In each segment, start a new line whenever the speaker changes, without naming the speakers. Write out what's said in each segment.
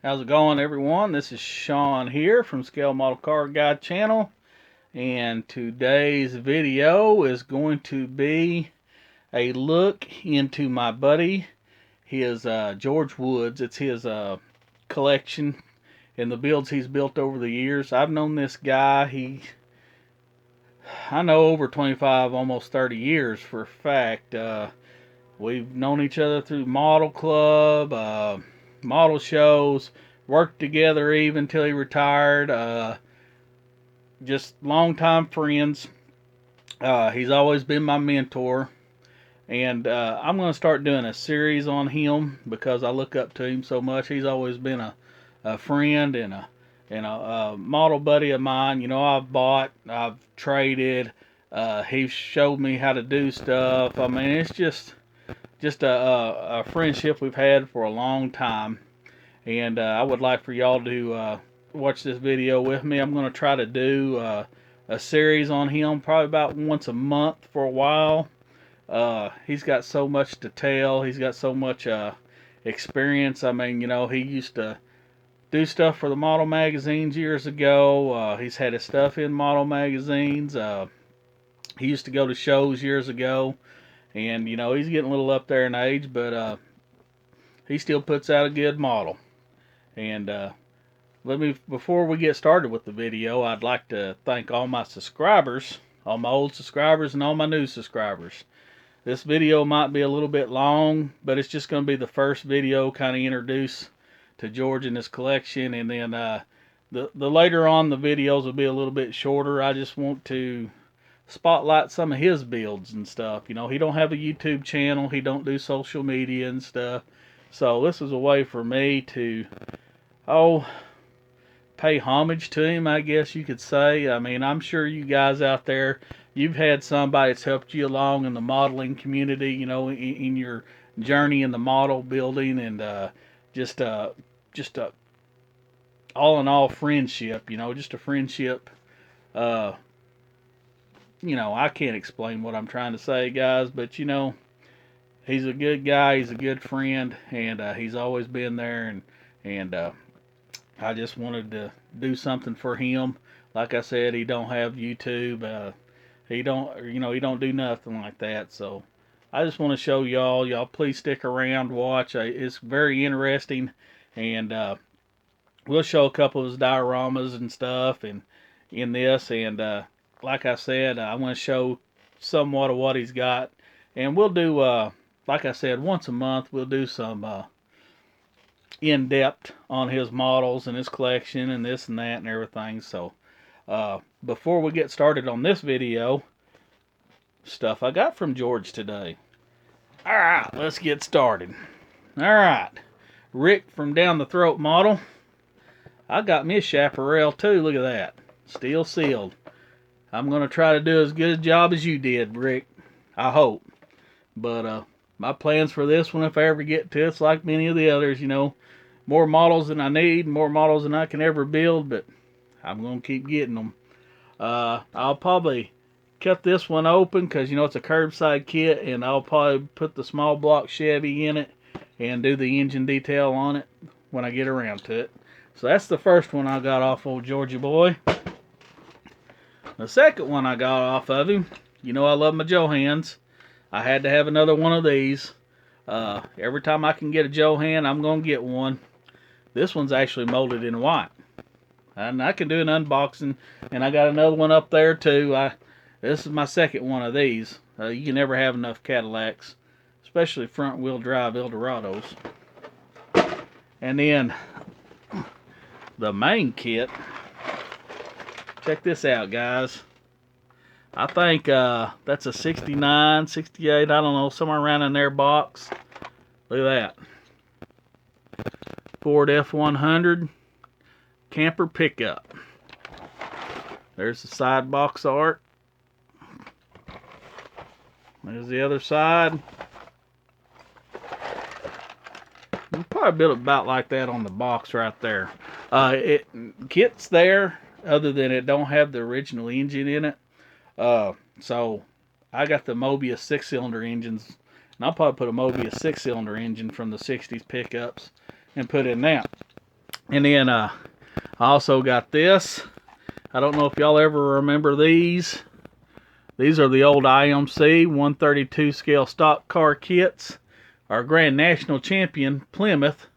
How's it going, everyone? This is Sean here from Scale Model Car Guide channel, and today's video is going to be a look into my buddy, his George Woods. It's his collection and the builds he's built over the years. I've known this guy, I know over 25, almost 30 years for a fact. We've known each other through model club, model shows, worked together even till he retired. Just longtime friends. He's always been my mentor, and I'm going to start doing a series on him because I look up to him so much. He's always been a friend and a model buddy of mine. You know, I've bought, I've traded. He showed me how to do stuff. I mean, it's just a friendship we've had for a long time, and I would like for y'all to watch this video with me. I'm going to try to do a series on him, probably about once a month for a while. He's got so much to tell. He's got so much experience. I mean, you know, he used to do stuff for the model magazines years ago. He's had his stuff in model magazines. He used to go to shows years ago. And, you know, he's getting a little up there in age, but he still puts out a good model. And before we get started with the video, I'd like to thank all my subscribers, all my old subscribers and all my new subscribers. This video might be a little bit long, but it's just going to be the first video kind of introduce to George and his collection. And then the later on the videos will be a little bit shorter. I just want to spotlight some of his builds and stuff. You know, he don't have a YouTube channel, he don't do social media and stuff, so this is a way for me to pay homage to him, I guess you could say. I mean, I'm sure you guys out there, you've had somebody that's helped you along in the modeling community, you know, in your journey in the model building, and just a all in all friendship, you know, just a friendship. You know, I can't explain what I'm trying to say, guys, but, you know, he's a good guy, he's a good friend, and he's always been there, and I just wanted to do something for him. Like I said, he don't have YouTube, he don't do nothing like that, so I just want to show y'all please stick around, watch. It's very interesting, and we'll show a couple of his dioramas and stuff, and in this, and like I said, I'm going to show somewhat of what he's got. And we'll do, like I said, once a month, we'll do some in-depth on his models and his collection and this and that and everything. So, before we get started on this video, stuff I got from George today. Alright, let's get started. Alright, Rick from Down the Throat Model. I got me a chaparral too, look at that. Steel sealed. I'm going to try to do as good a job as you did, Rick. I hope. But my plans for this one, if I ever get to it's like many of the others, you know, more models than I need, more models than I can ever build, but I'm going to keep getting them. I'll probably cut this one open because, you know, it's a curbside kit, and I'll probably put the small block Chevy in it and do the engine detail on it when I get around to it. So that's the first one I got off old Georgie boy. The second one I got off of him, you know I love my Johans. I had to have another one of these. Every time I can get a Johan, I'm going to get one. This one's actually molded in white. And I can do an unboxing, and I got another one up there too. This is my second one of these. You can never have enough Cadillacs, especially front wheel drive Eldorados. And then the main kit. Check this out, guys. I think that's a 69, 68, I don't know, somewhere around in there box. Look at that. Ford F100. camper pickup. There's the side box art. There's the other side. You probably build it about like that on the box right there. It gets there, other than it don't have the original engine in it. So I got the Mobius 6-cylinder engines, and I'll probably put a Mobius 6-cylinder engine from the 60s pickups and put in that. And then I also got this. I don't know if y'all ever remember these. These are the old IMC 132 scale stock car kits. Our Grand National Champion Plymouth.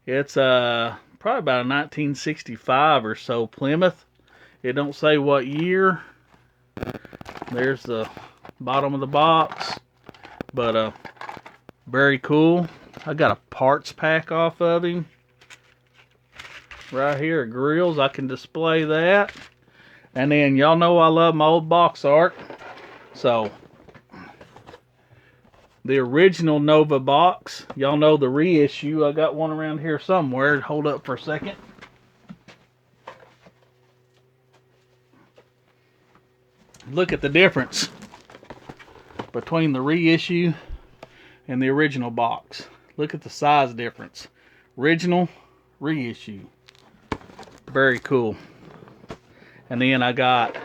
It's probably about a 1965 or so Plymouth. It don't say what year. There's the bottom of the box, but very cool. I got a parts pack off of him right here at Grills. I can display that. And then y'all know I love my old box art, so the original Nova box, y'all know the reissue. I got one around here somewhere. Hold up for a second. Look at the difference between the reissue and the original box. Look at the size difference. Original, reissue. Very cool. And then I got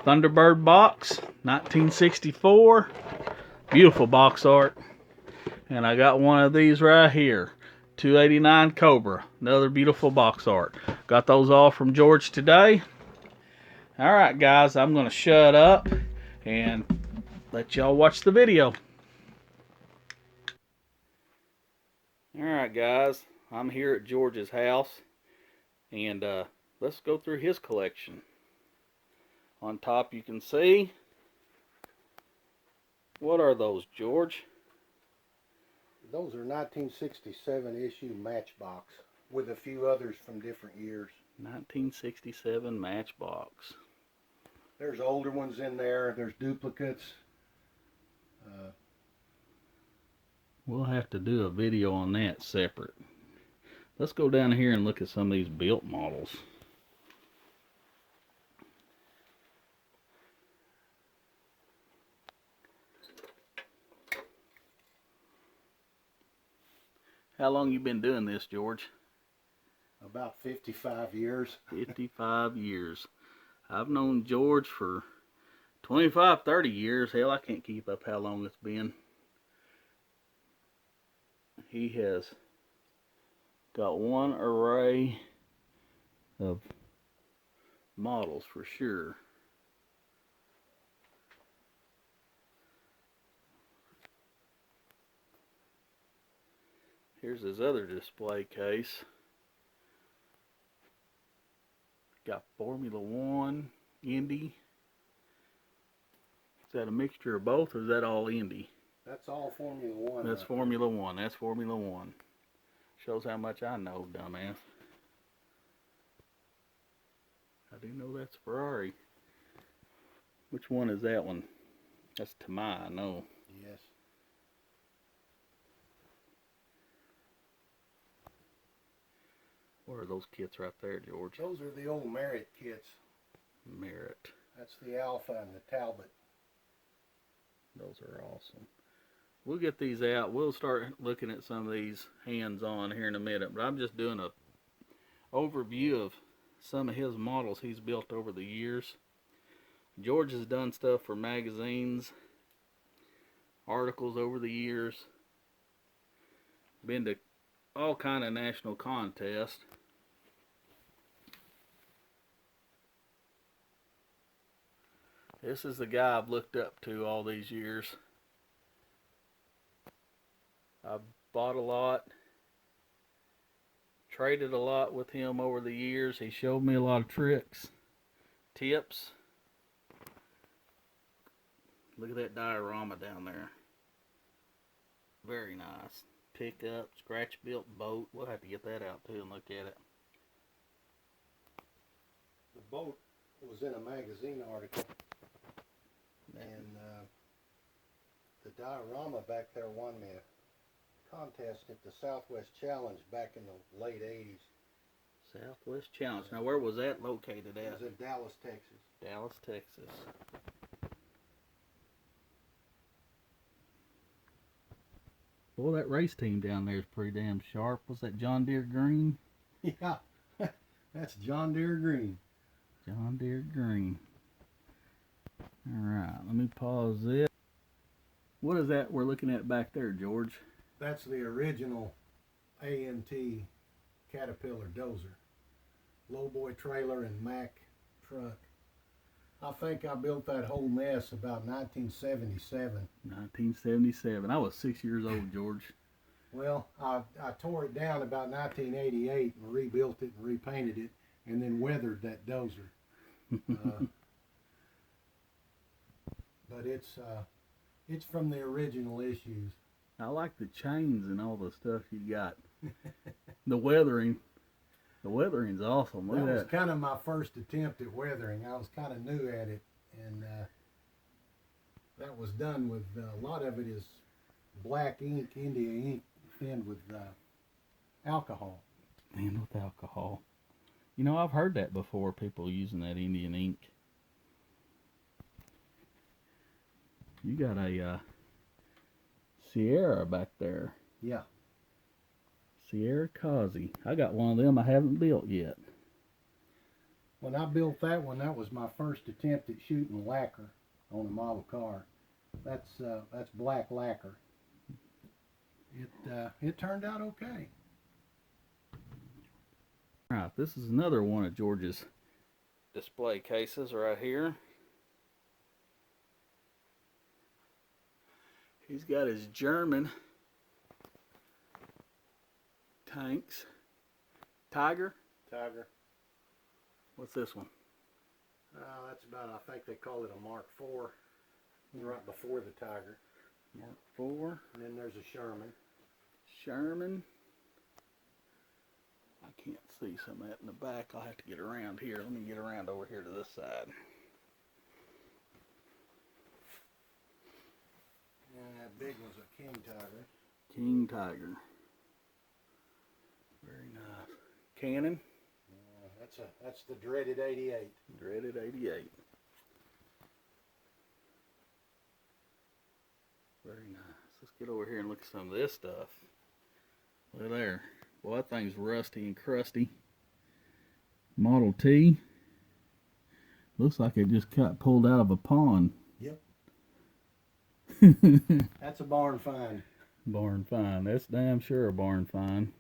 Thunderbird box, 1964. Beautiful box art. And I got one of these right here, 289 Cobra. Another beautiful box art. Got those all from George today. Alright guys, I'm going to shut up and let y'all watch the video. Alright guys, I'm here at George's house, and let's go through his collection. On top you can see, what are those, George?
Those are 1967 issue Matchbox with a few others from different years.
1967 Matchbox.
There's older ones in there. There's duplicates.
We'll have to do a video on that separate. Let's go down here and look at some of these built models. How long you been doing this, George?
About 55 years.
55 years. I've known George for 25, 30 years. Hell, I can't keep up how long it's been. He has got one array of models for sure. Here's his other display case. Got Formula One, Indy. Is that a mixture of both, or is that all Indy?
That's all Formula One.
That's Formula One. That's Formula One. Shows how much I know, dumbass. I do know that's Ferrari. Which one is that one? That's Tamai, I know.
Yes.
What are those kits right there, George?
Those are the old Merit kits.
Merit.
That's the Alpha and the Talbot.
Those are awesome. We'll get these out. We'll start looking at some of these hands-on here in a minute. But I'm just doing a overview of some of his models he's built over the years. George has done stuff for magazines, articles over the years. Been to all kind of national contests. This is the guy I've looked up to all these years. I've bought a lot, traded a lot with him over the years. He showed me a lot of tricks, tips. Look at that diorama down there. Very nice. Pickup, scratch built boat. We'll have to get that out too and look at it.
The boat was in a magazine article. And the diorama back there won me a contest at the Southwest Challenge back in the late 80s.
Bliss Challenge. Now, where was that located
It
at?
was in Dallas, Texas.
Dallas, Texas. Boy, that race team down there is pretty damn sharp. Was that John Deere green?
Yeah, that's John Deere green.
John Deere green. Alright, let me pause this. What is that we're looking at back there, George?
That's the original AMT Caterpillar dozer. Lowboy trailer and Mack truck. I think I built that whole mess about 1977.
1977. I was 6 years old, George.
Well, I tore it down about 1988 and rebuilt it and repainted it and then weathered that dozer. But it's from the original issues.
I like the chains and all the stuff you got. The weathering's awesome. Look
That
at
was
that.
kind of my first attempt at weathering. I was kind of new at it, and that was done with a lot of it is black ink, India ink, thinned with alcohol.
Man, with alcohol. You know, I've heard that before, people using that Indian ink. You got a Sierra back there.
Yeah.
Sierra Kazi. I got one of them I haven't built yet.
When I built that one, that was my first attempt at shooting lacquer on a model car. That's black lacquer. It turned out okay.
Alright, this is another one of George's display cases right here. He's got his German tanks. Tiger?
Tiger.
What's this one?
That's about, I think they call it a Mark IV. Right before the Tiger.
Mark IV.
And then there's a Sherman.
Sherman. I can't see some of that in the back. I'll have to get around here. Let me get around over here to this side.
And that big one's a King Tiger.
King Tiger. Very nice. Cannon.
That's the dreaded 88.
Dreaded 88. Very nice. Let's get over here and look at some of this stuff. Look there. Boy, that thing's rusty and crusty. Model T. Looks like it just got pulled out of a pond.
Yep. That's a barn find.
Barn find. That's damn sure a barn find.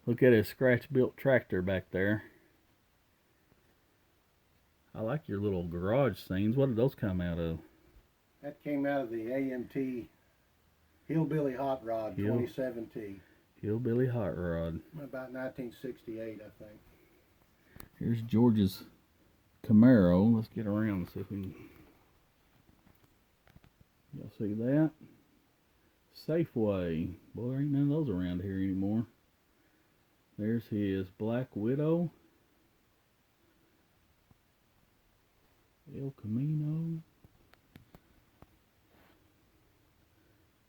Look at his scratch-built tractor back there. I like your little garage scenes. What did those come out of?
That came out of the AMT Hillbilly Hot Rod 27T.
Hillbilly Hot Rod.
About 1968, I think.
Here's George's Camaro. Let's get around and see if we can... Y'all see that? Safeway. Boy, there ain't none of those around here anymore. There's his Black Widow. El Camino.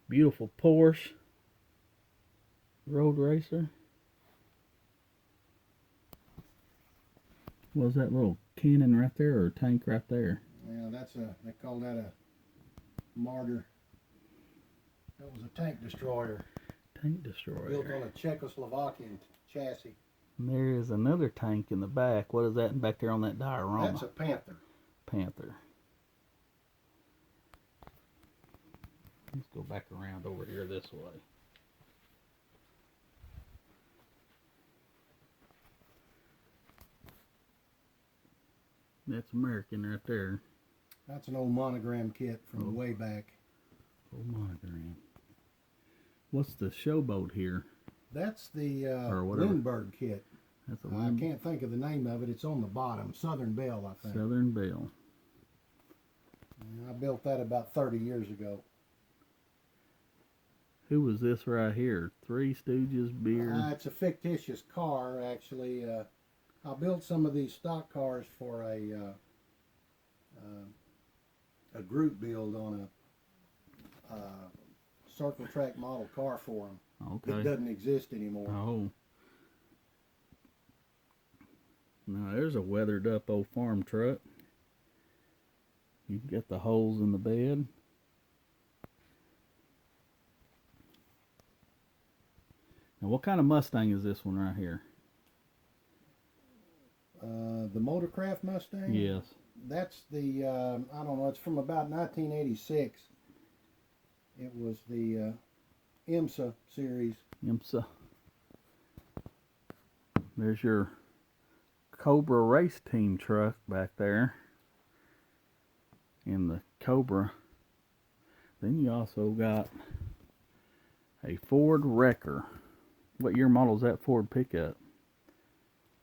Beautiful Porsche. Road Racer. What was that little cannon right there, or tank right there?
Yeah, they call that a Martyr. That was a tank destroyer.
Tank destroyer.
Built on a Czechoslovakian chassis.
And there is another tank in the back. What is that back there on that diorama?
That's a Panther.
Panther. Let's go back around over here this way. That's American right there.
That's an old monogram kit from way back.
Old monogram. What's the showboat here?
That's the
Or whatever.
Lindbergh kit.
That's a
I can't think of the name of it. It's on the bottom. Southern Belle, I think.
Southern Belle.
And I built that about 30 years ago.
Who was this right here? Three Stooges beer.
It's a fictitious car, actually. I built some of these stock cars for a group build on a circle track model car for them.
Okay.
It doesn't exist anymore.
Oh. Now there's a weathered up old farm truck. You can get the holes in the bed. Now what kind of Mustang is this one right here?
The Motorcraft Mustang?
Yes.
That's the, I don't know, it's from about 1986. It was the IMSA series.
IMSA. There's your Cobra race team truck back there. In the Cobra. Then you also got a Ford Wrecker. What year model is that Ford pickup?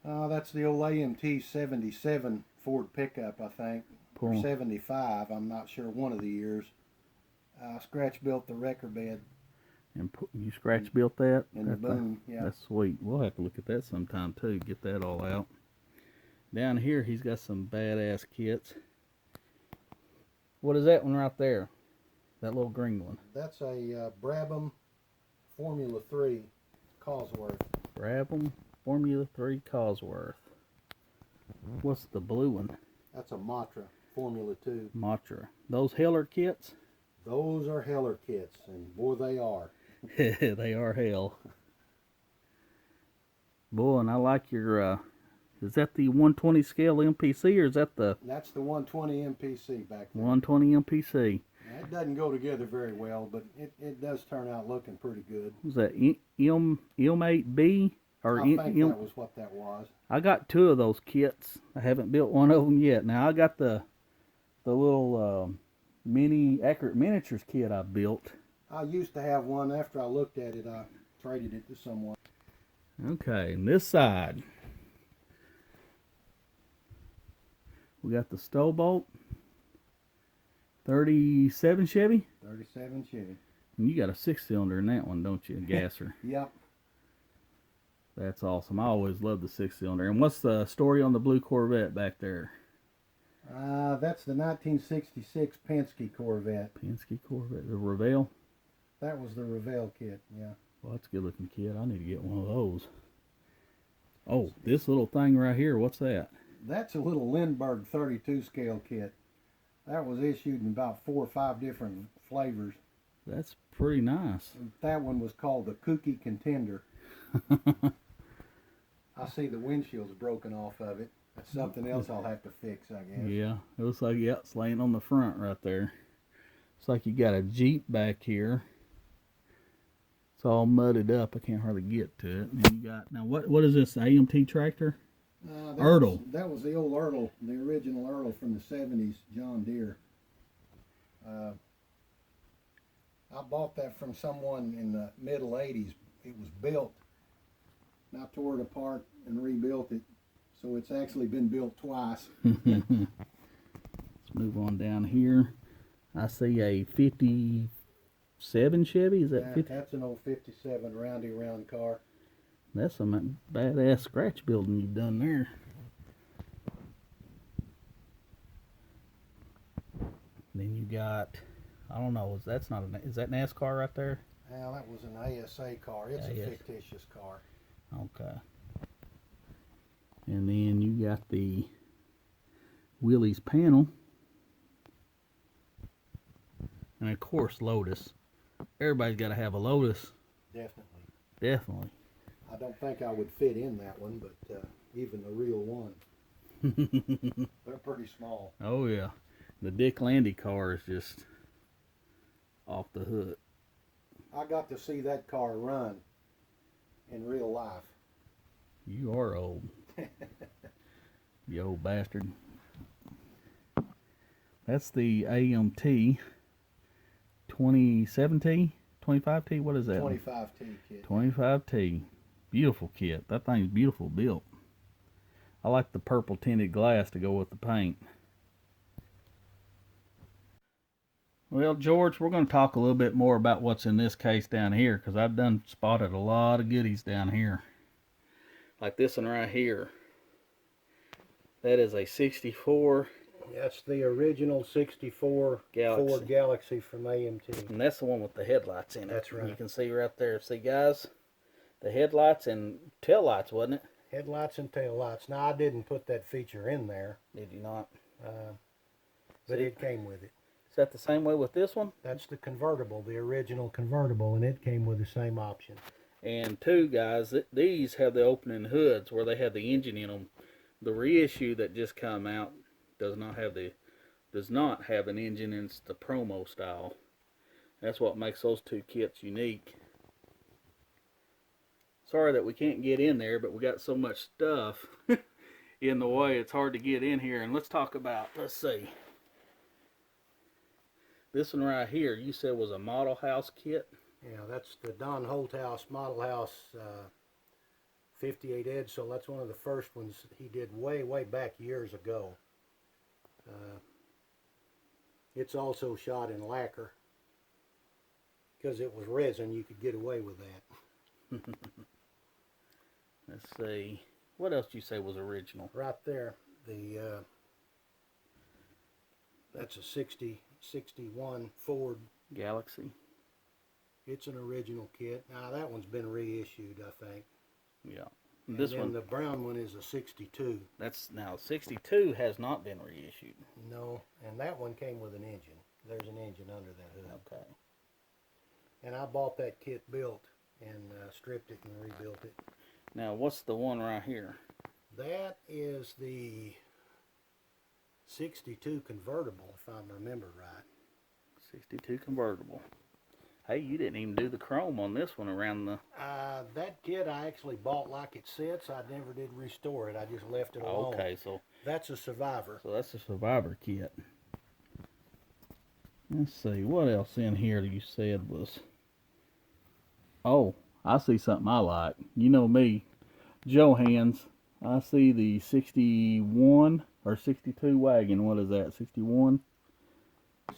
That's the old AMT 77 Ford pickup, I think. Or 75, I'm not sure, one of the years. Scratch built the wrecker bed.
And you scratch built that?
In the boom, yeah.
That's sweet. We'll have to look at that sometime too, get that all out. Down here he's got some badass kits. What is that one right there? That little green one?
That's a Brabham Formula 3 Cosworth.
Brabham Formula 3 Cosworth. What's the blue one?
That's a Matra Formula 2.
Matra. Those Heller kits?
Those are Heller kits, and boy, they are.
They are hell. Boy, and I like your, is that the 120 scale MPC, or is that the...
That's the 120 MPC back there.
120 MPC.
Now, it doesn't go together very well, but it does turn out looking pretty good.
Was that M8B? Or
I think that was what that was.
I got two of those kits. I haven't built one of them yet. Now I got the little mini Accurate Miniatures kit I built.
I used to have one. After I looked at it, I traded it to someone.
Okay, and this side we got the Stowbolt 37 Chevy.
37 Chevy.
And you got a 6-cylinder in that one, don't you? A gasser.
Yep.
That's awesome. I always loved the 6-cylinder. And what's the story on the blue Corvette back there?
That's the 1966 Penske Corvette.
Penske Corvette. The Revell?
That was the Revell kit, yeah.
Well, that's a good looking kit. I need to get one of those. Oh, this little thing right here, what's that?
That's a little Lindbergh 32 scale kit. That was issued in about 4 or 5 different flavors.
That's pretty nice.
That one was called the Kooky Contender. I see the windshield's broken off of it. That's something else I'll have to fix, I guess.
Yeah, it looks like, yeah, it's laying on the front right there. Looks like you got a Jeep back here. It's all mudded up. I can't hardly get to it. And you got, now what is this, AMT tractor?
That was the old Ertl, the original Ertl from the 70s, John Deere. I bought that from someone in the middle 80s. It was built, not tore it apart and rebuilt it. So it's actually been built twice.
Let's move on down here. I see a 57 Chevy. Is that 50?
That's an old 57 roundy round car.
That's some badass scratch building you've done there. Then you got, I don't know, is that NASCAR right there?
Well, that was an ASA car. It's a fictitious car.
Okay. And then you got the Willys panel. And of course, Lotus. Everybody's got to have a Lotus.
Definitely.
Definitely.
I don't think I would fit in that one, but even the real one. They're pretty small.
Oh, yeah. The Dick Landy car is just off the hook.
I got to see that car run in real life.
You are old. You old bastard. That's the AMT 27T, 25T, what is that?
25T kit.
25T. Beautiful kit. That thing's beautiful built. I like the purple tinted glass to go with the paint. Well, George, we're going to talk a little bit more about what's in this case down here, because I've done spotted a lot of goodies down here. Like this one right here. That is a 64.
That's the original 64
Galaxy.
Ford Galaxy from AMT.
And that's the one with the headlights in it.
That's right.
You can see right there. See, guys? The headlights and tail lights, wasn't it?
Headlights and taillights. Now, I didn't put that feature in there,
Did you not?
but it came with it.
Is that the same way with this one?
That's the convertible, the original convertible, and it came with the same option.
And two, guys, these have the opening hoods where they have the engine in them. The reissue that just come out does not have an engine, and it's the promo style. That's what makes those two kits unique. Sorry that we can't get in there, but we got so much stuff in the way, it's hard to get in here. And let's talk about, let's see. This one right here, you said was a model house kit?
Yeah, that's the Don Holthouse Model House 58 Edsel. That's one of the first ones he did way back years ago. It's also shot in lacquer. Because it was resin, you could get away with that.
Let's see. What else did you say was original?
Right there. That's a 61 Ford
Galaxy.
It's an original kit. Now that one's been reissued, I think.
Yeah.
And
This
then
one,
the brown one is a 62.
that's now 62 has not been reissued.
No, and that one came with an engine. There's an engine under that hood.
Okay.
And I bought that kit built and stripped it and rebuilt it.
Now what's the one right here?
That is the 62 convertible, if I remember right.
62 convertible. Hey, you didn't even do the chrome on this one around the...
That kit I actually bought like it sits. I never did restore it. I just left it alone.
Okay, so
That's a Survivor.
so that's a Survivor kit. Let's see, what else in here you said was... Oh, I see something I like. You know me, Johans. I see the 61 or 62 wagon. What is that, 61?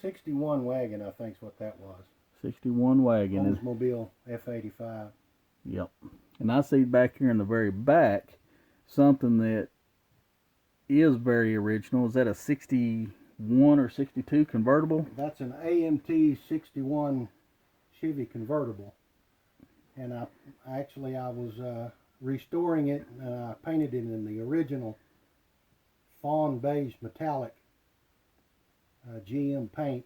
61 wagon, I think is what that was.
61 wagon.
Oldsmobile F85.
Yep. And I see back here in the very back something that is very original. Is that a 61 or 62 convertible?
That's an AMT 61 Chevy convertible. And I was restoring it, and I painted it in the original fawn beige metallic GM paint.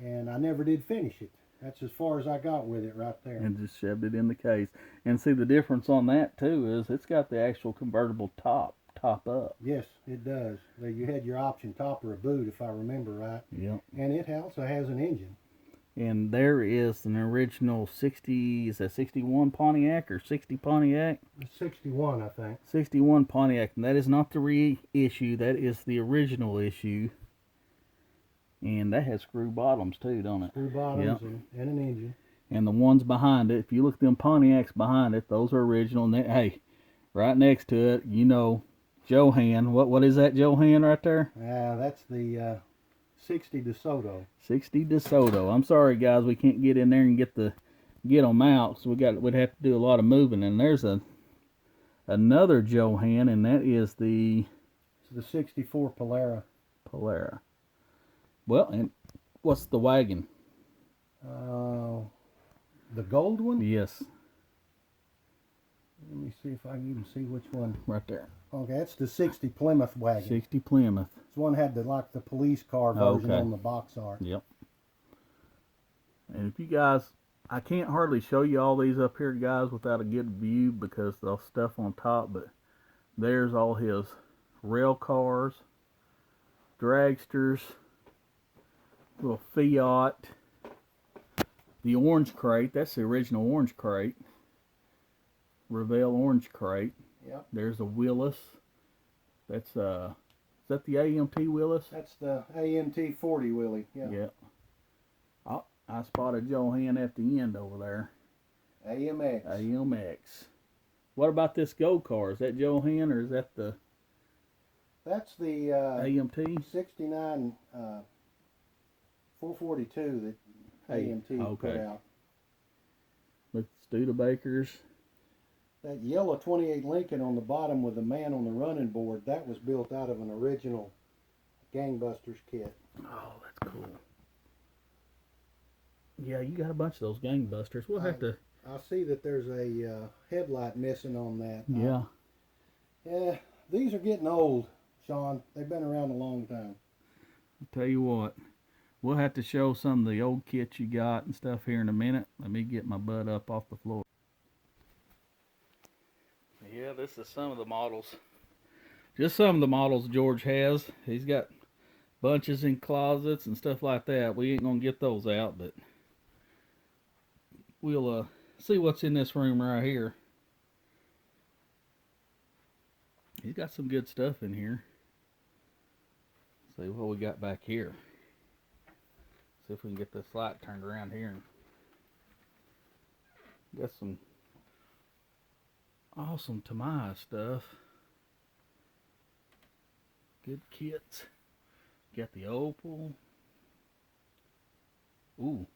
And I never did finish it. That's as far as I got with it right there.
And just shoved it in the case. And see, the difference on that too is it's got the actual convertible top up.
Yes, it does. You had your option top or a boot, if I remember right.
Yep.
And it also has an engine.
And there is an original 60, is that 61 Pontiac or 60 Pontiac?
61, I think.
61 Pontiac, and that is not the reissue, that is the original issue. And that has screw bottoms too, don't it?
Screw bottoms,
yep.
and an engine.
And the ones behind it, if you look at them Pontiacs behind it, those are original. And hey, right next to it, you know, Johan. What is that Johan right there?
That's the 60 DeSoto.
60 DeSoto. I'm sorry guys, we can't get in there and get them out, so we'd have to do a lot of moving. And there's another Johan, and that is the
64 Polara.
Well, and what's the wagon?
The gold one?
Yes.
Let me see if I can even see which one.
Right there.
Okay, that's the 60 Plymouth wagon.
60 Plymouth.
This one had the police car version on the box art.
Yep. And if you guys, I can't hardly show you all these up here, guys, without a good view because the stuff on top, but there's all his rail cars, dragsters, little Fiat, the orange crate, that's the original orange crate, Revell orange crate.
Yep.
There's a Willis. That's is that the AMT Willis?
That's the AMT 40 Willie. Yeah.
Yep. Oh, I spotted Johan at the end over there.
AMX.
AMX. What about this go car? Is that Johan or is that the?
That's the
AMT
69 442 that AMT put out.
With Studebakers.
That yellow 28 Lincoln on the bottom with the man on the running board, that was built out of an original Gangbusters kit.
Oh, that's cool. Yeah, you got a bunch of those Gangbusters. We'll have to
I see that there's a headlight missing on that.
Yeah.
Yeah, these are getting old, Sean. They've been around a long time.
I'll tell you what, we'll have to show some of the old kits you got and stuff here in a minute. Let me get my butt up off the floor. Yeah, this is some of the models. Just some of the models George has. He's got bunches in closets and stuff like that. We ain't gonna get those out, but we'll see what's in this room right here. He's got some good stuff in here. See what we got back here. See if we can get this light turned around here. Got some awesome Tamiya stuff. Good kits. Got the Opal. Ooh,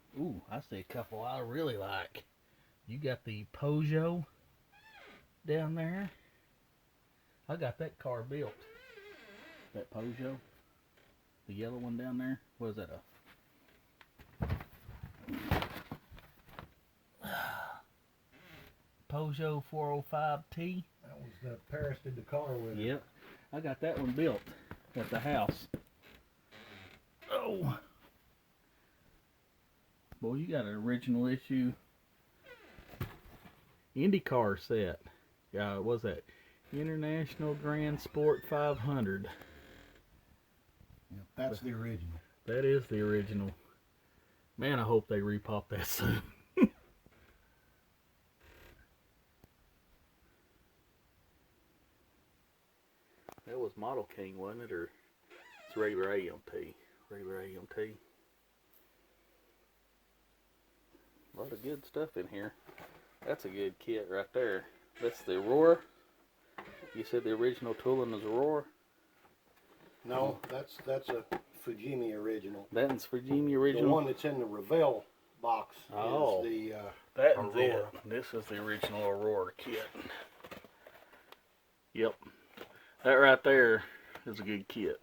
I see a couple I really like. You got the Peugeot down there. I got that car built. That Peugeot. The yellow one down there. What is that, a Peugeot 405T?
That was the Paris did the car with.
Yep. I got that one built at the house. Oh. Boy, you got an original issue IndyCar set. Yeah, what was that? International Grand Sport 500.
Yep, that's the original.
That is the original. Man, I hope they repop that soon. That was Model King, wasn't it? Or it's regular AMT. Regular AMT. A lot of good stuff in here. That's a good kit right there. That's the Aurora. You said the original tooling is Aurora?
No, that's a Fujimi original.
That's Fujimi original?
The one that's in the Revell box is the
that
Aurora.
It. This is the original Aurora kit. Yep. That right there is a good kit.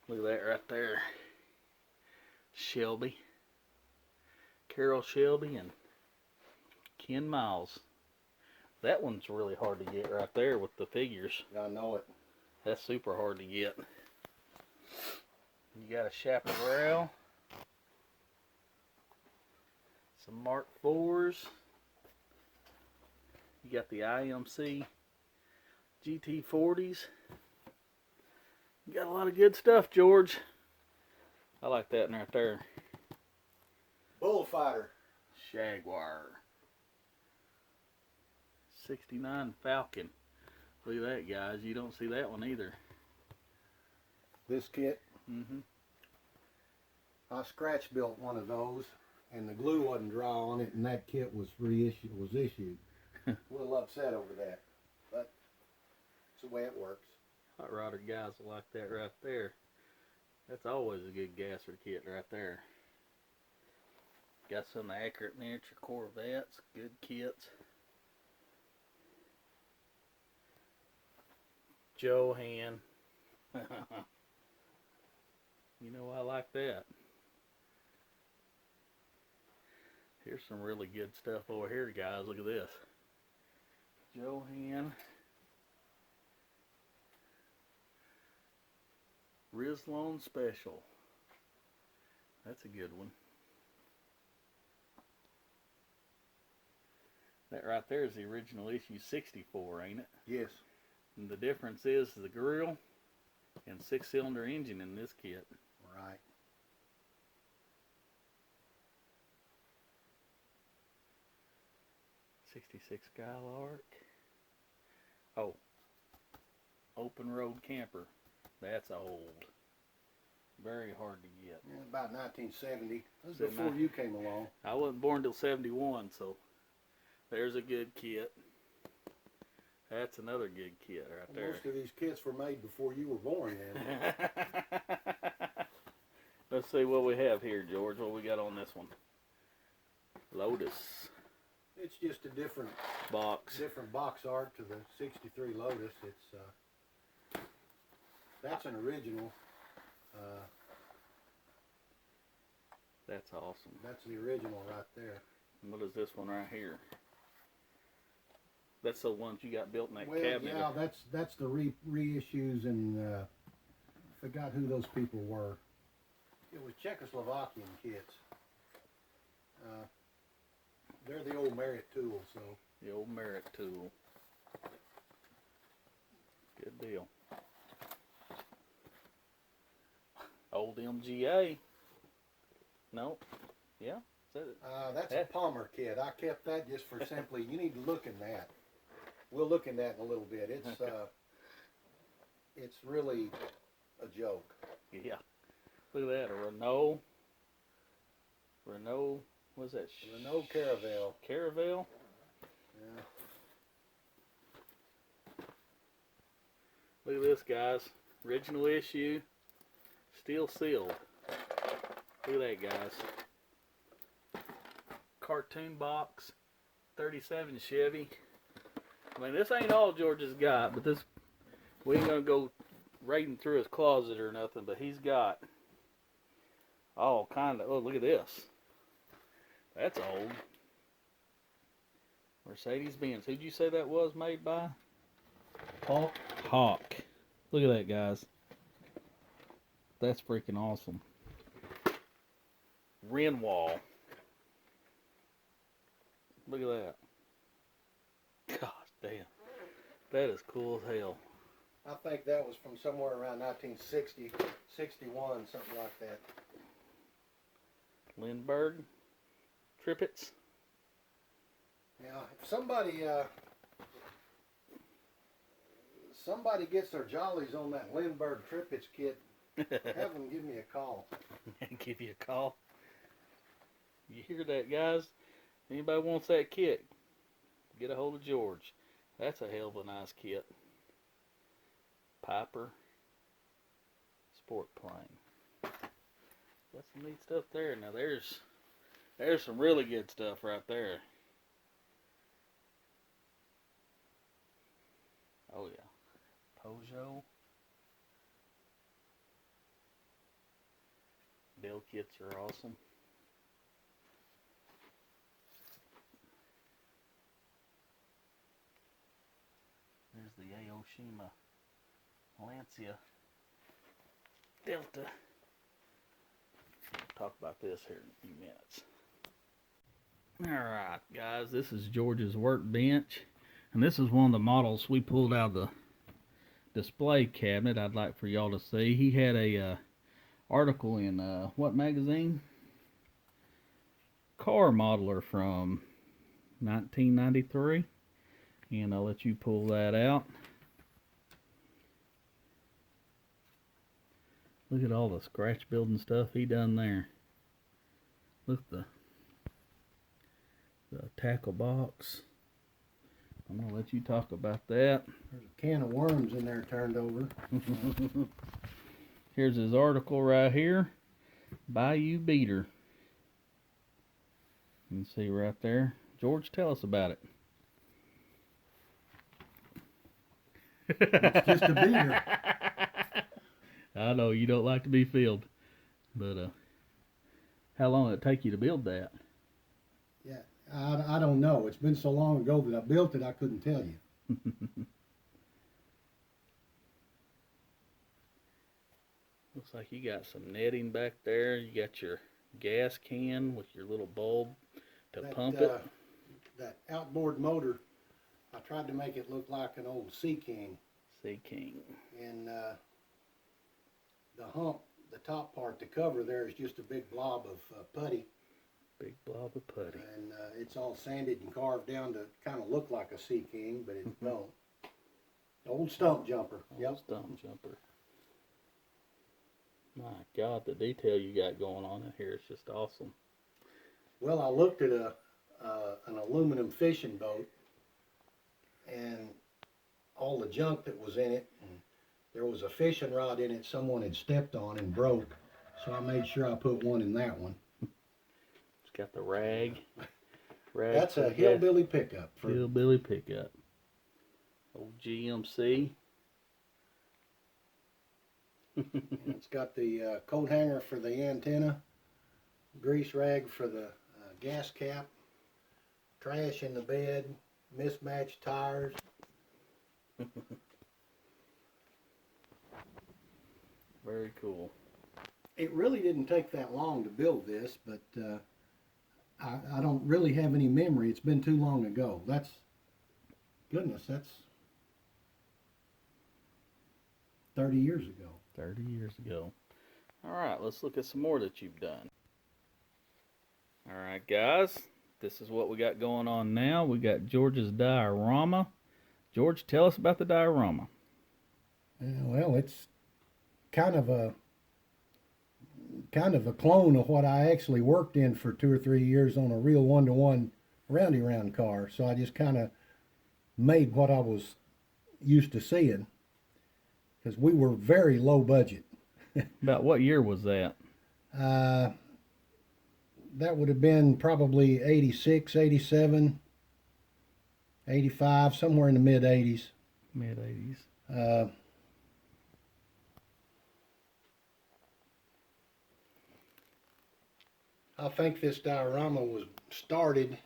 Look at that right there. Shelby. Carol Shelby and Ken Miles. That one's really hard to get right there with the figures.
I know it.
That's super hard to get. You got a Chaparral. Some Mark IVs. You got the IMC GT40s. You got a lot of good stuff, George. I like that one right there.
Bullfighter.
Jaguar. 69 Falcon. Look at that, guys. You don't see that one either.
This kit.
Mm-hmm.
I scratch built one of those, and the glue wasn't dry on it, and that kit was issued. A little upset over that, but it's the way it works.
Hot rodder guys will like that right there. That's always a good gasser kit right there. Got some Accurate Miniature Corvettes, good kits. Johan. You know, I like that. Here's some really good stuff over here, guys. Look at this. Johan. Rizlon Special. That's a good one. That right there is the original issue 64, ain't it?
Yes.
And the difference is the grill and 6-cylinder engine in this kit.
Right.
'66 Skylark. Oh, Open Road Camper. That's old. Very hard to get.
Yeah, about 1970. This was
79.
before you came along.
I wasn't born till 71, so there's a good kit. That's another good kit right there.
Most of these kits were made before you were born then.
Let's see what we have here, George. What we got on this one? Lotus
It's just a different
box.
box art to the 63 Lotus. It's That's an original.
That's awesome.
That's the original right there.
And what is this one right here? That's the ones you got built in that
Well,
cabinet.
yeah, that's the reissues, and forgot who those people were. It was Czechoslovakian kits. They're the old Merit tool, so.
The old Merit tool. Good deal. Old MGA. Nope. Yeah. Is that it?
That's a Palmer kit. I kept that just for simply, you need to look in that. We'll look in that in a little bit. It's it's really a joke.
Yeah. Look at that. A Renault. What's that?
Renault Caravel.
Caravel?
Yeah.
Look at this, guys. Original issue. Still sealed. Look at that, guys. Cartoon box. 37 Chevy. I mean, this ain't all George has got, but this, we ain't gonna go raiding through his closet or nothing, but he's got all kind of, oh, look at this. That's old. Mercedes-Benz. Who'd you say that was made by?
Hawk.
Hawk. Look at that, guys. That's freaking awesome. Renwall. Look at that. Gosh damn. That is cool as hell.
I think that was from somewhere around 1960, 61, something like that.
Lindbergh. Trippets.
Now, if somebody gets their jollies on that Lindbergh Trippets kit, have them give me a call.
Give you a call. You hear that, guys? Anybody wants that kit, get a hold of George. That's a hell of a nice kit. Piper sport plane. Got some neat stuff there. Now there's some really good stuff right there. Oh yeah. Peugeot. Bill kits are awesome. There's the Aoshima Lancia Delta. Talk about this here in a few minutes. Alright guys, this is George's Workbench, and this is one of the models we pulled out of the display cabinet I'd like for y'all to see. He had a article in what magazine? Car Modeler from 1993, and I'll let you pull that out. Look at all the scratch building stuff he done there. Look at the tackle box. I'm gonna let you talk about that.
There's a can of worms in there turned over.
Here's his article right here. Bayou Beater. You can see right there. George, tell us about it.
It's just a beater.
I know you don't like to be filled, but how long did it take you to build that?
Yeah, I don't know. It's been so long ago that I built it, I couldn't tell you.
Looks like you got some netting back there. You got your gas can with your little bulb to pump it.
That outboard motor, I tried to make it look like an old Sea King.
Sea King.
And the hump, the top part, the cover there is just a big blob of putty.
Big blob of putty.
And it's all sanded and carved down to kind of look like a Sea King, but it don't. Old stump jumper.
Old stump jumper. My God, the detail you got going on in here is just awesome.
Well, I looked at an aluminum fishing boat and all the junk that was in it. And there was a fishing rod in it someone had stepped on and broke, so I made sure I put one in that one.
It's got the rag.
That's a hillbilly pickup.
Hillbilly pickup. Old GMC.
It's got the coat hanger for the antenna, grease rag for the gas cap, trash in the bed, mismatched tires.
Very cool.
It really didn't take that long to build this, but I don't really have any memory. It's been too long ago. That's 30 years ago.
30 years ago. All right, let's look at some more that you've done. All right, guys, this is what we got going on now. We got George's diorama. George, tell us about the diorama.
Well, it's kind of a clone of what I actually worked in for 2 or 3 years on a real one-to-one roundy round car. So I just kind of made what I was used to seeing, because we were very low budget.
About what year was that?
That would have been probably 86, 87, 85, somewhere in the mid 80s.
Mid 80s.
I think this diorama was started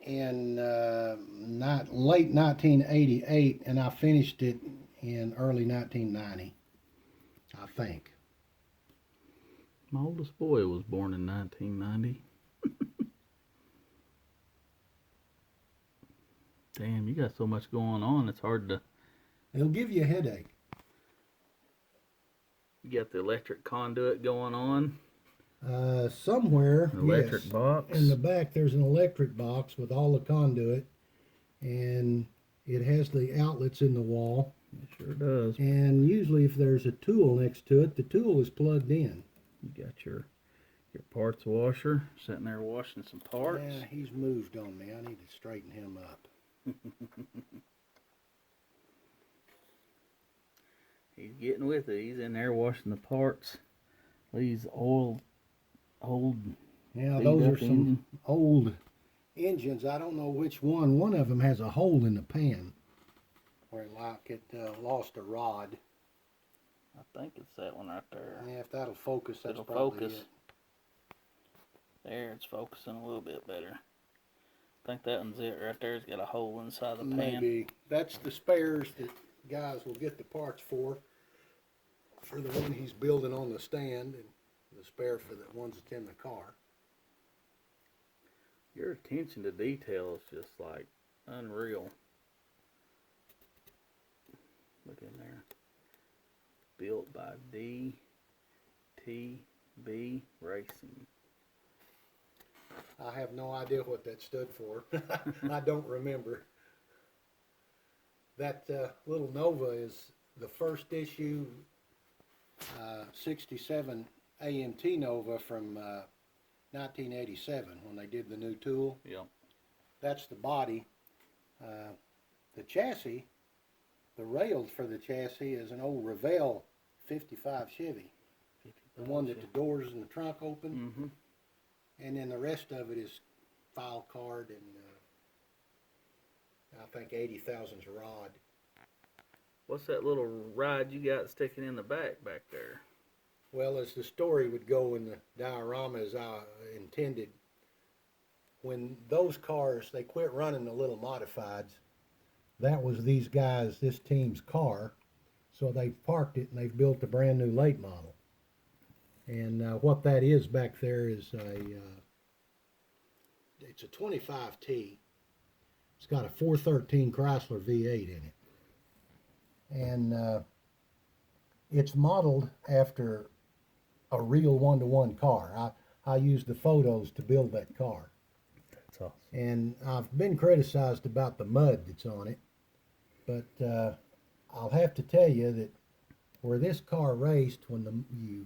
in late 1988, and I finished it in early 1990, I think.
My oldest boy was born in 1990. Damn, you got so much going on, it's hard to...
It'll give you a headache.
You got the electric conduit going on.
Somewhere,
An electric
yes,
box.
in the back there's an electric box with all the conduit, and it has the outlets in the wall.
It sure does.
And usually if there's a tool next to it, the tool is plugged in.
You got your parts washer sitting there washing some parts.
Yeah, he's moved on me. I need to straighten him up.
He's getting with it. He's in there washing the parts. These old
Yeah, those are some old engines. I don't know which one. One of them has a hole in the pan where like it lost a rod.
I think it's that one right there.
Yeah, if that'll focus, that's
It'll
probably
focus.
it.
There, it's focusing a little bit better. I think that one's it right there. It's got a hole inside the pan.
Maybe. That's the spares that guys will get the parts for the one he's building on the stand, and the spare for the ones that's in the car.
Your attention to detail is just like unreal. Look in there. Built by DTB Racing.
I have no idea what that stood for. I don't remember. That little Nova is the first issue 67 AMT Nova from 1987 when they did the new tool.
Yep.
That's the body. The chassis, the rails for the chassis is an old Revell 55 Chevy. The one that the doors in the trunk open.
Mm-hmm.
And then the rest of it is file card and I think 80,000's rod.
What's that little ride you got sticking in the back there?
Well, as the story would go in the diorama as I intended, when those cars, they quit running the little modifieds, that was these guys, this team's car, so they've parked it and they've built a brand new late model. And what that is back there is it's a 25T. It's got a 413 Chrysler V8 in it. And it's modeled after a real one-to-one car. I used the photos to build that car.
That's awesome.
And I've been criticized about the mud that's on it, but I'll have to tell you that where this car raced, when you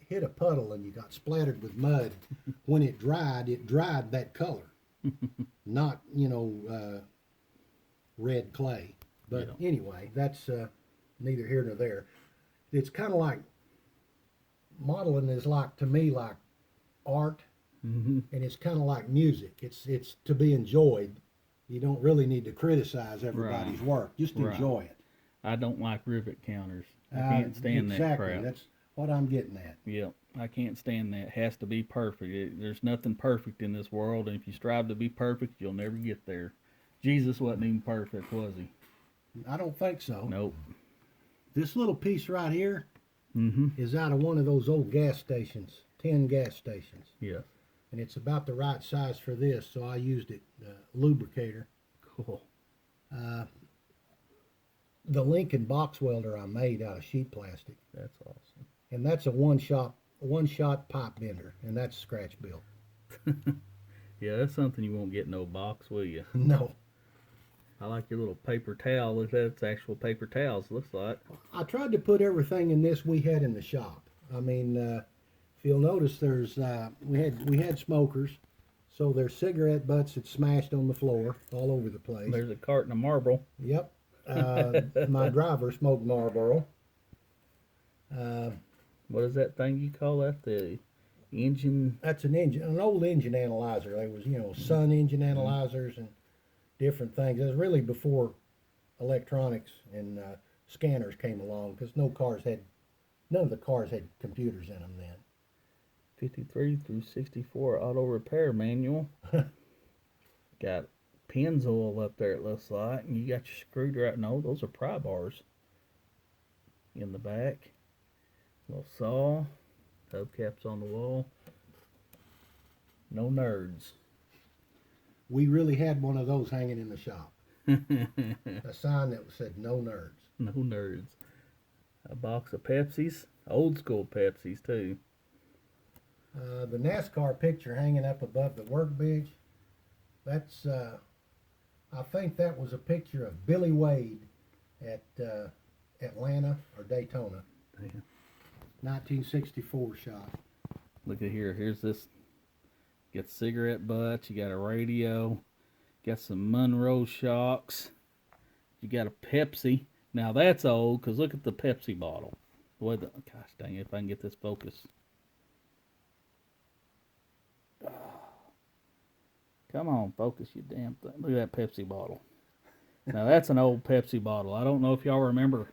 hit a puddle and you got splattered with mud, when it dried that color, not, red clay. But
yeah.
Anyway, that's neither here nor there. It's kind of like, modeling is like, to me, like art,
Mm-hmm.
and it's kind of like music. It's to be enjoyed. You don't really need to criticize everybody's work. Just enjoy it.
I don't like rivet counters. I can't stand that
exactly.
crap.
That's what I'm getting at.
Yep, I can't stand that. It has to be perfect. There's nothing perfect in this world, and if you strive to be perfect, you'll never get there. Jesus wasn't even perfect, was he?
I don't think so.
Nope.
This little piece right here
Mm-hmm.
is out of one of those old gas stations, 10 gas stations.
Yes.
And it's about the right size for this, so I used it, lubricator.
Cool.
The Lincoln box welder I made out of sheet plastic.
That's awesome.
And that's a one-shot pipe bender, and that's scratch built.
Yeah, that's something you won't get in no box, will you?
No.
I like your little paper towel. That's actual paper towels, looks like.
I tried to put everything in this we had in the shop. I mean, if you'll notice, there's we had smokers, so there's cigarette butts that smashed on the floor all over the place.
There's a carton of Marlboro.
Yep. My driver smoked Marlboro.
What is that thing you call that? The engine?
That's an old engine analyzer. There was, Sun engine analyzers and different things. It was really before electronics and scanners came along, because none of the cars had computers in them then.
53 through 64 auto repair manual. Got Pennzoil up there, it looks like. And you got your screwdriver. No, those are pry bars in the back. Little saw. Hubcaps on the wall. No nerds.
We really had one of those hanging in the shop. A sign that said "No nerds."
No nerds. A box of Pepsis. Old school Pepsis, too.
The NASCAR picture hanging up above the workbench, that's, I think that was a picture of Billy Wade at Atlanta or Daytona.
Damn.
1964 shot.
Look at here. Here's this. Got cigarette butts. You got a radio. Got some Monroe shocks. You got a Pepsi. Now that's old, because look at the Pepsi bottle. Gosh dang it, if I can get this focus. Come on, focus, you damn thing. Look at that Pepsi bottle. Now that's an old Pepsi bottle. I don't know if y'all remember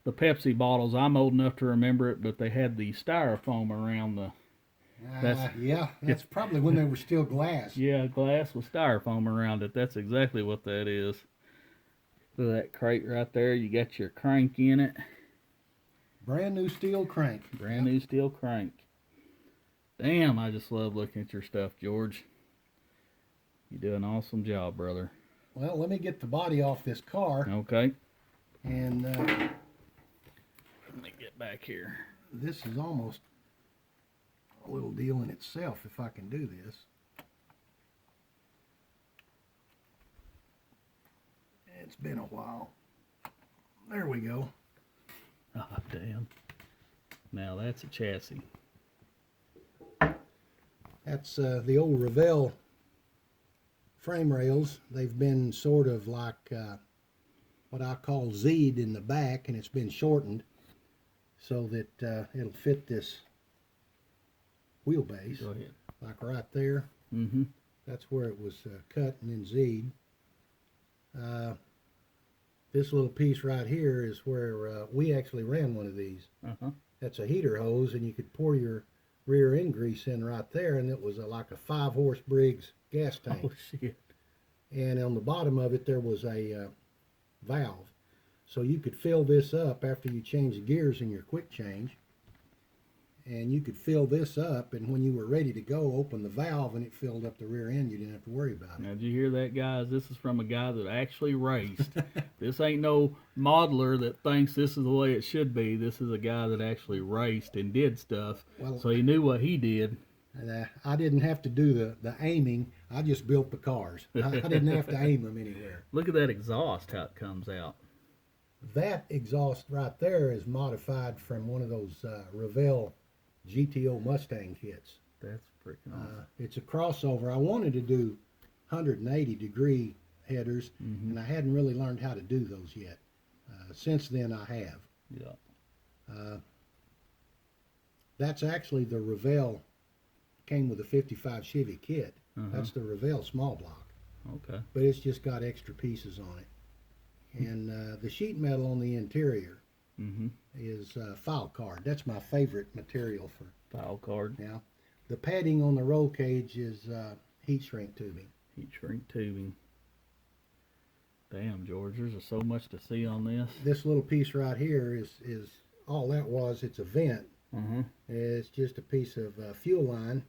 the Pepsi bottles. I'm old enough to remember it, but they had the styrofoam around the...
That's probably when they were still glass.
Yeah, glass with styrofoam around it. That's exactly what that is. Look at that crate right there. You got your crank in it.
Brand new steel crank.
Brand new steel crank. Damn, I just love looking at your stuff, George. You do an awesome job, brother.
Well, let me get the body off this car.
Okay.
And
let me get back here.
This is almost a little deal in itself if I can do this. It's been a while. There we go.
Ah, damn. Now that's a chassis.
That's the old Revell frame rails. They've been sort of like what I call Z'd in the back, and it's been shortened so that it'll fit this wheelbase.
Go ahead.
Like right there.
Mm-hmm.
That's where it was cut and then Z'd. This little piece right here is where we actually ran one of these.
Uh-huh.
That's a heater hose, and you could pour your rear end grease in right there, and it was like a 5-horse Briggs gas tank.
Oh, shit.
And on the bottom of it there was a valve, so you could fill this up after you change the gears in your quick change, and you could fill this up, and when you were ready to go, open the valve and it filled up the rear end. You didn't have to worry about it.
Now, did you hear that, guys? This is from a guy that actually raced. This ain't no modeler that thinks this is the way it should be. This is a guy that actually raced and did stuff, so he knew what he did.
And I didn't have to do the aiming. I just built the cars. I didn't have to aim them anywhere.
Look at that exhaust, how it comes out.
That exhaust right there is modified from one of those Revell GTO Mustang kits.
That's freaking awesome.
It's a crossover. I wanted to do 180-degree headers, and I hadn't really learned how to do those yet. Since then, I have.
Yeah.
That's actually the Revell, came with a 55 Chevy kit. That's the Revell small block.
Okay.
But it's just got extra pieces on it. And the sheet metal on the interior is file card. That's my favorite material for
File card.
now. The padding on the roll cage is heat shrink tubing.
Heat shrink tubing. Damn, George, there's so much to see on this.
This little piece right here is all that was. It's a vent. It's just a piece of fuel line,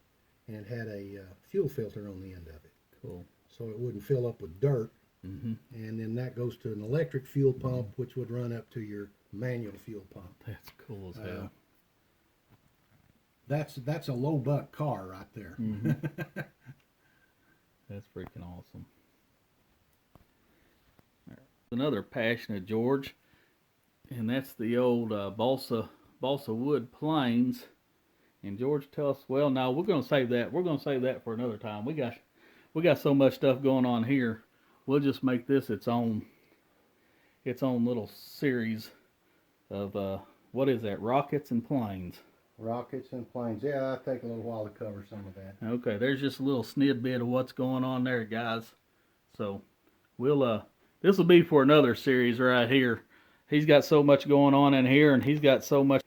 and had a fuel filter on the end of it.
Cool.
So it wouldn't fill up with dirt. And then that goes to an electric fuel pump, which would run up to your manual fuel pump.
That's cool as hell.
That's a low buck car right there.
That's freaking awesome. Another passion of George, and that's the old balsa wood planes. And George tells us, well, no, we're gonna save that. We're gonna save that for another time. We got so much stuff going on here. We'll just make this its own little series of what is that? Rockets and planes.
Rockets and planes. Yeah, I'll take a little while to cover some of that.
Okay, there's just a little snidbit of what's going on there, guys. So we'll this will be for another series right here. He's got so much going on in here, and he's got so much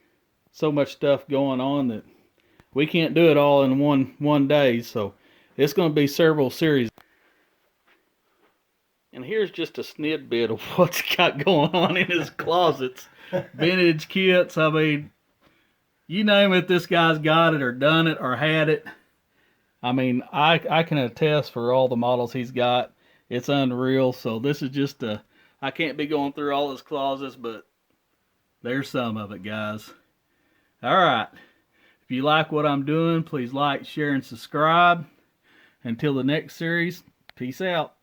stuff going on that we can't do it all in one day. So it's going to be several series. And here's just a snidbit of what's got going on in his closets. Vintage kits. I mean, you name it, this guy's got it or done it or had it. I mean, I can attest for all the models he's got. It's unreal. So this is just I can't be going through all his closets, but there's some of it, guys. All right. If you like what I'm doing, please like, share, and subscribe. Until the next series, peace out.